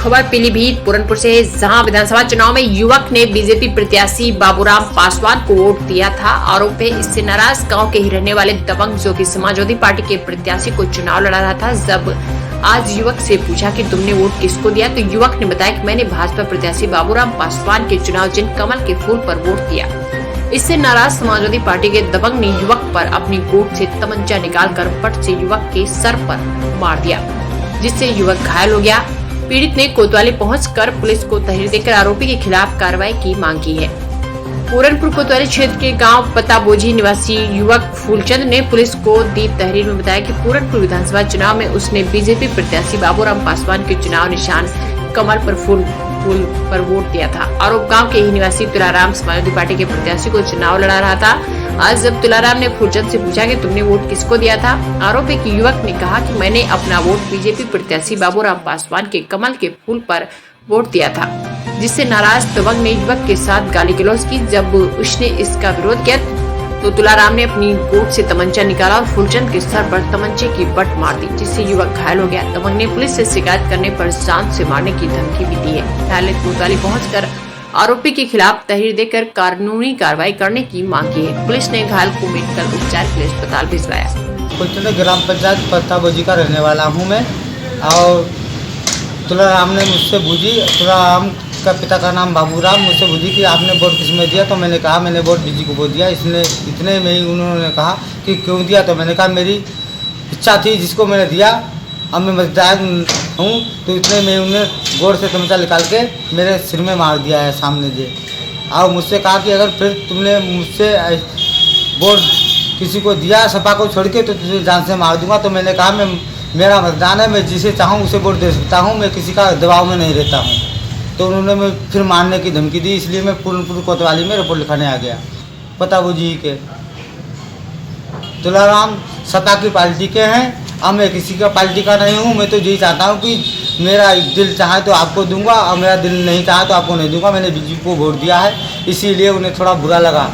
खबर पीलीभीत पूरनपुर से है, जहां विधानसभा चुनाव में युवक ने बीजेपी प्रत्याशी बाबूराम पासवान को वोट दिया था। आरोप है इससे नाराज गांव के ही रहने वाले दबंग, जो कि समाजवादी पार्टी के प्रत्याशी को चुनाव लड़ा रहा था। जब आज युवक से पूछा कि तुमने वोट किसको दिया, तो युवक ने बताया कि मैंने भाजपा प्रत्याशी बाबूराम पासवान के चुनाव चिन्ह कमल के फूल पर वोट दिया। इससे नाराज समाजवादी पार्टी के दबंग ने युवक पर अपनी गोद से तमंचा निकालकर पट से युवक के सर पर मार दिया, जिससे युवक घायल हो गया। पीड़ित ने कोतवाली पहुंचकर पुलिस को तहरीर देकर आरोपी के खिलाफ कार्रवाई की मांग की है। पूरनपुर कोतवाली क्षेत्र के गांव पताबोझी निवासी युवक फूलचंद ने पुलिस को दी तहरीर में बताया कि पूरनपुर विधानसभा चुनाव में उसने बीजेपी प्रत्याशी बाबूराम पासवान के चुनाव निशान कमल पर फूल पर वोट दिया था। आरोप गांव के ही निवासी तुलाराम समाजवादी पार्टी के प्रत्याशी को चुनाव लड़ा रहा था। आज जब तुलाराम ने फूलचंद से पूछा कि तुमने वोट किसको दिया था, आरोप है कि युवक ने कहा कि मैंने अपना वोट बीजेपी प्रत्याशी बाबूराम पासवान के कमल के फूल पर वोट दिया था, जिससे नाराज दबंग ने युवक के साथ गाली गलौज की। जब उसने इसका विरोध किया तो तुलाराम ने अपनी गोद से तमंचा निकाला और फूलचंद के सर पर तमंचे की बट मार दी, जिससे युवक घायल हो गया। दबंग ने पुलिस से शिकायत करने पर जान से मारने की धमकी भी दी है। घायल कोतवाली पहुंचकर आरोपी के खिलाफ तहरीर देकर कानूनी कार्रवाई करने की मांग की है। पुलिस ने घायल को मेडिकल उपचार के लिए अस्पताल भिजवाया। ग्राम पंचायत पत्ताबोझी का रहने वाला हूँ मैं, और तुलाराम ने मुझसे पूछी, तुलाराम का पिता का नाम बाबूराम, मुझसे पूछी कि आपने वोट किसमें दिया, तो मैंने कहा मैंने वोट बीजी को वोट दिया। इसने इतने में ही उन्होंने कहा कि क्यों दिया, तो मैंने कहा मेरी इच्छा थी जिसको मैंने दिया, अब मैं मतदार हूँ। तो इतने में उन्हें गोड़ से तमंचा निकाल के मेरे सिर में मार दिया है सामने से। और मुझसे कहा कि अगर फिर तुमने मुझसे वोट किसी को दिया सपा को छोड़ के, तो तुझे जान से मार दूंगा। तो मैंने कहा मेरा मतदान है, मैं जिसे चाहूँ उसे वोट दे सकता हूँ, मैं किसी का दबाव में नहीं रहता हूँ। तो उन्होंने मैं फिर मारने की धमकी दी, इसलिए मैं पूरनपुर कोतवाली में रिपोर्ट लिखाने आ गया। पताबोझी के तुलाराम सपा की पार्टी के हैं, अब मैं किसी का पार्टी का नहीं हूँ। मैं तो यही चाहता हूँ कि मेरा दिल चाहे तो आपको दूंगा और मेरा दिल नहीं चाहे तो आपको नहीं दूंगा। मैंने बीजेपी को वोट दिया है, इसीलिए उन्हें थोड़ा बुरा लगा